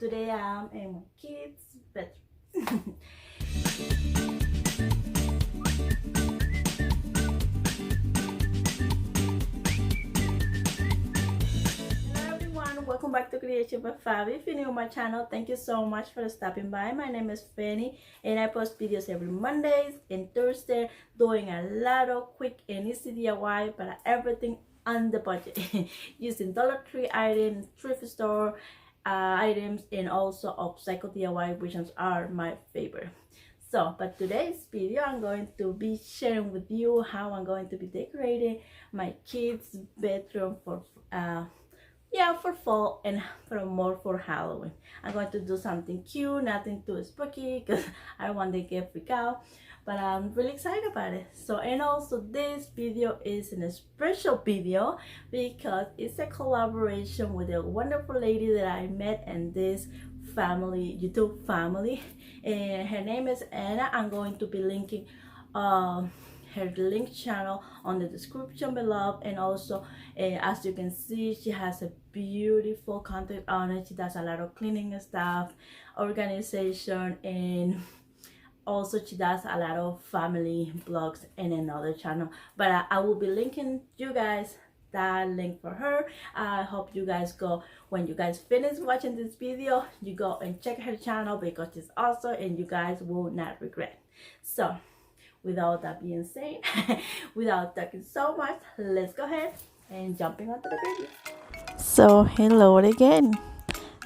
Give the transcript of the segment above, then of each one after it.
Today I'm in my kids' bedroom. Hello everyone, welcome back to Creation by Favi. If you're new to my channel, thank you so much for stopping by. My name is Fanny and I post videos every Mondays and Thursday doing a lot of quick and easy DIY, but everything on the budget using Dollar Tree items, thrift store items, and also upcycle DIY, which are my favorite. So, but today's video, I'm going to be sharing with you how I'm going to be decorating my kids' bedroom for for fall and for Halloween. I'm going to do something cute, nothing too spooky, because I don't want them to get freaked out. But I'm really excited about it. So, and also this video is a special video because it's a collaboration with a wonderful lady that I met in this family, YouTube family, and her name is Anna. I'm going to be linking her link channel on the description below, and also as you can see, she has a beautiful content on it. She does a lot of cleaning stuff, organization, and also she does a lot of family blogs in another channel. But I will be linking you guys that link for her. I hope you guys go, when you guys finish watching this video, you go and check her channel because it's awesome and you guys will not regret. So without that being said, without talking so much, let's go ahead and jumping onto the video. So hello again.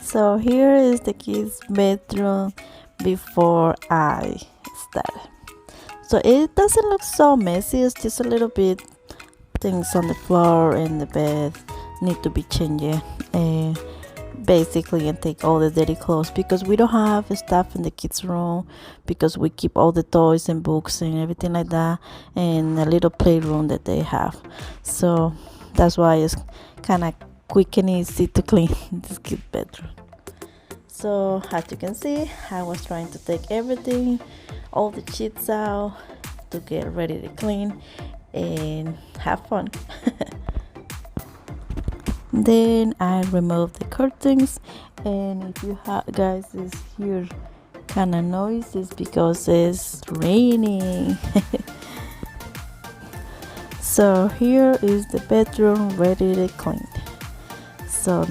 So here is the kids' bedroom before I start. So it doesn't look so messy. It's just a little bit things on the floor and the bed need to be changed. Basically, and take all the dirty clothes because we don't have stuff in the kids' room because we keep all the toys and books and everything like that in a little playroom that they have. So that's why it's kind of quick and easy to clean this kid's bedroom. So as you can see, I was trying to take everything, all the sheets out to get ready to clean and have fun. Then I removed the curtains, and if you guys hear kind of noises because it's raining. So here is the bedroom ready to clean. So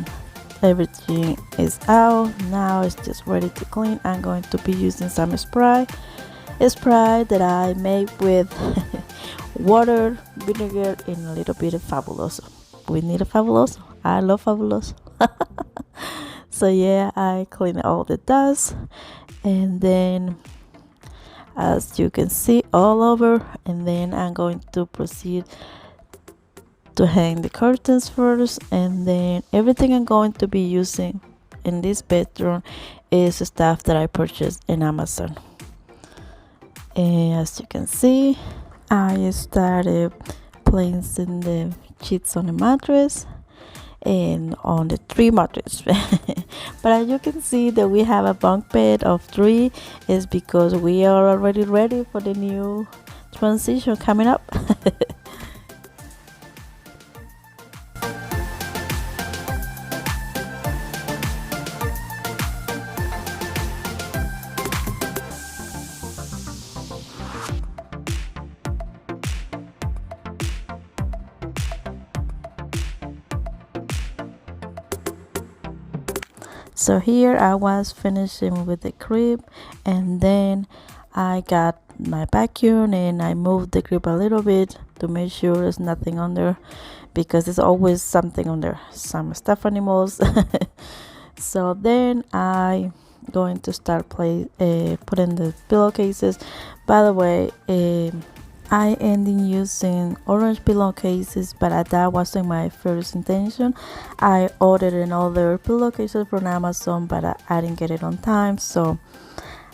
everything is out now, it's just ready to clean. I'm going to be using some spray that I made with water, vinegar, and a little bit of Fabuloso. We need a Fabuloso. I love Fabuloso. So yeah, I clean all the dust, and then as you can see all over, and then I'm going to proceed to hang the curtains first, and then everything I'm going to be using in this bedroom is stuff that I purchased in Amazon. And as you can see, I started placing the sheets on the mattress and on the 3 mattress. But as you can see that we have a bunk bed of 3 is because we are already ready for the new transition coming up. So here I was finishing with the crib, and then I got my vacuum and I moved the crib a little bit to make sure there's nothing under, because there's always something under, some stuffed animals. So then I going to start putting the pillowcases. By the way, I ended using orange pillowcases, but that wasn't my first intention. I ordered another pillowcases from Amazon, but I didn't get it on time, so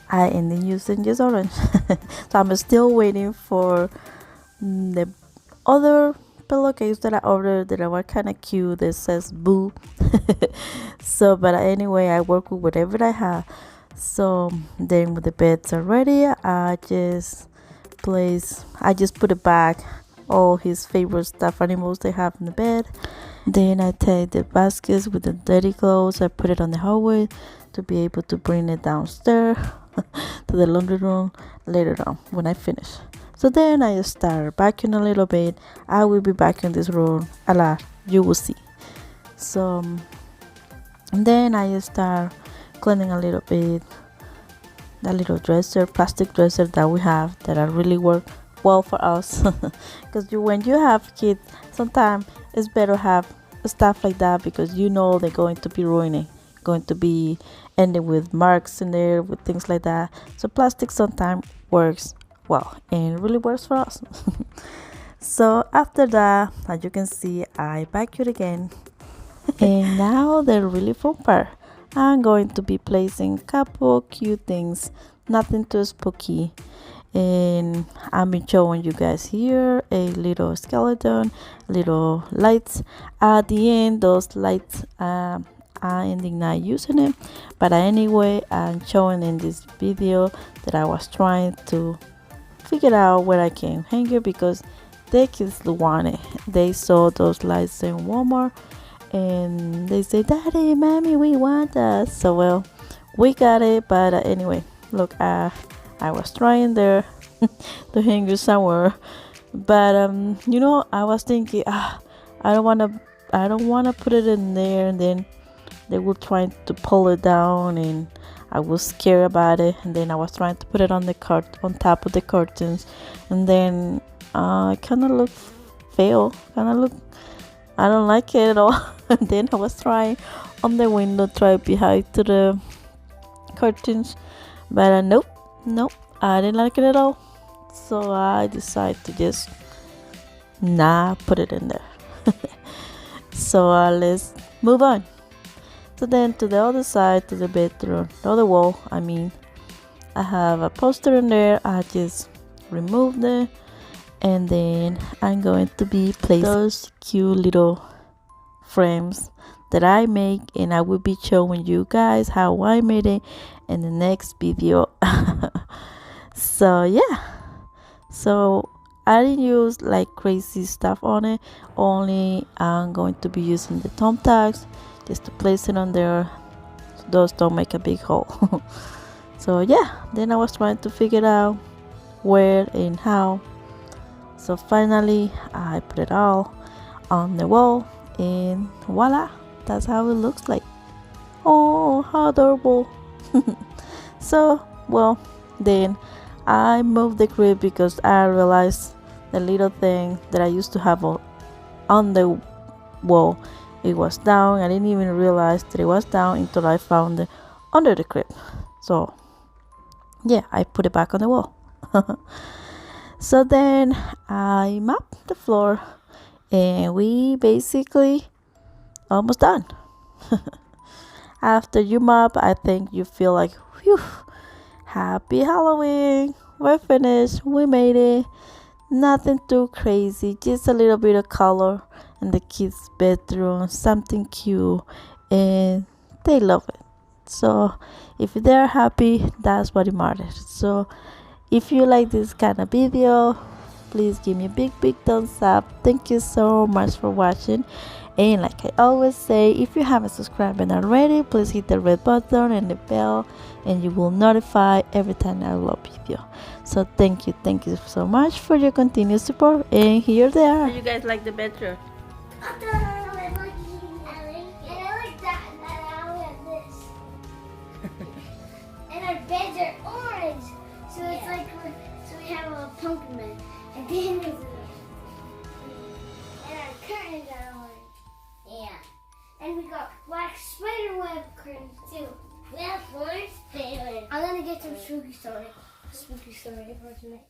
I ended using just orange. So I'm still waiting for the other pillowcase that I ordered that were kind of cute that says boo. So but anyway, I work with whatever I have. So then when the beds are ready, I just put it back all his favorite stuffed animals they have in the bed. Then I take the baskets with the dirty clothes, I put it on the hallway to be able to bring it downstairs to the laundry room later on when I finish. So then I start vacuuming a little bit. I will be vacuuming this room a lot, you will see. So and then I start cleaning a little bit that little dresser, plastic dresser that we have that are really work well for us. Because when you have kids, sometimes it's better have stuff like that, because you know they're going to be ruining, going to be ending with marks in there, with things like that. So plastic sometimes works well and really works for us. So after that, as you can see, I vacuum again. And now the really fun part, I'm going to be placing a couple cute things, nothing too spooky. And I've been showing you guys here a little skeleton, little lights. At the end, those lights I ended not using it, but anyway, I'm showing in this video that I was trying to figure out where I can hang it, because the kids want it. They saw those lights in Walmart and they say, "Daddy, Mommy, we want that." So well, we got it. But anyway, look, I was trying there to hang it somewhere, but you know, I was thinking, I don't want to put it in there, and then they were trying to pull it down, and I was scared about it. And then I was trying to put it on the on top of the curtains, and then it kind of looked fail, I don't like it at all. And then I was trying on the window, try behind to the curtains, but nope, I didn't like it at all. So I decided to just not put it in there. So let's move on. So then to the other side, to the bedroom, the other wall, I mean, I have a poster in there. I just removed it, and then I'm going to be placing those cute little frames that I make, and I will be showing you guys how I made it in the next video. So yeah, so I didn't use like crazy stuff on it, only I'm going to be using the thumbtacks just to place it on there so those don't make a big hole. So yeah, then I was trying to figure out where and how. So finally I put it all on the wall, and voila, that's how it looks like. Oh, how adorable. So well, then I moved the crib because I realized the little thing that I used to have on the wall, it was down. I didn't even realize that it was down until I found it under the crib. So yeah, I put it back on the wall. So then I mopped the floor, and we basically almost done. After you mop, I think you feel like, whew, happy Halloween, we're finished, we made it. Nothing too crazy, just a little bit of color in the kids' bedroom, something cute, and they love it. So if they're happy, that's what it matters. So if you like this kind of video, please give me a big thumbs up. Thank you so much for watching. And like I always say, if you haven't subscribed already, please hit the red button and the bell, and you will notify every time I upload video. So thank you so much for your continued support. And here they are. How you guys like the bedroom? I like that, and I like this. And our beds are orange, so it's like so we have a pumpkin bed, and then there's and our curtains are orange. Yeah, and we got black spider web curtains too. We have orange spider. I'm gonna get some spooky story for tonight.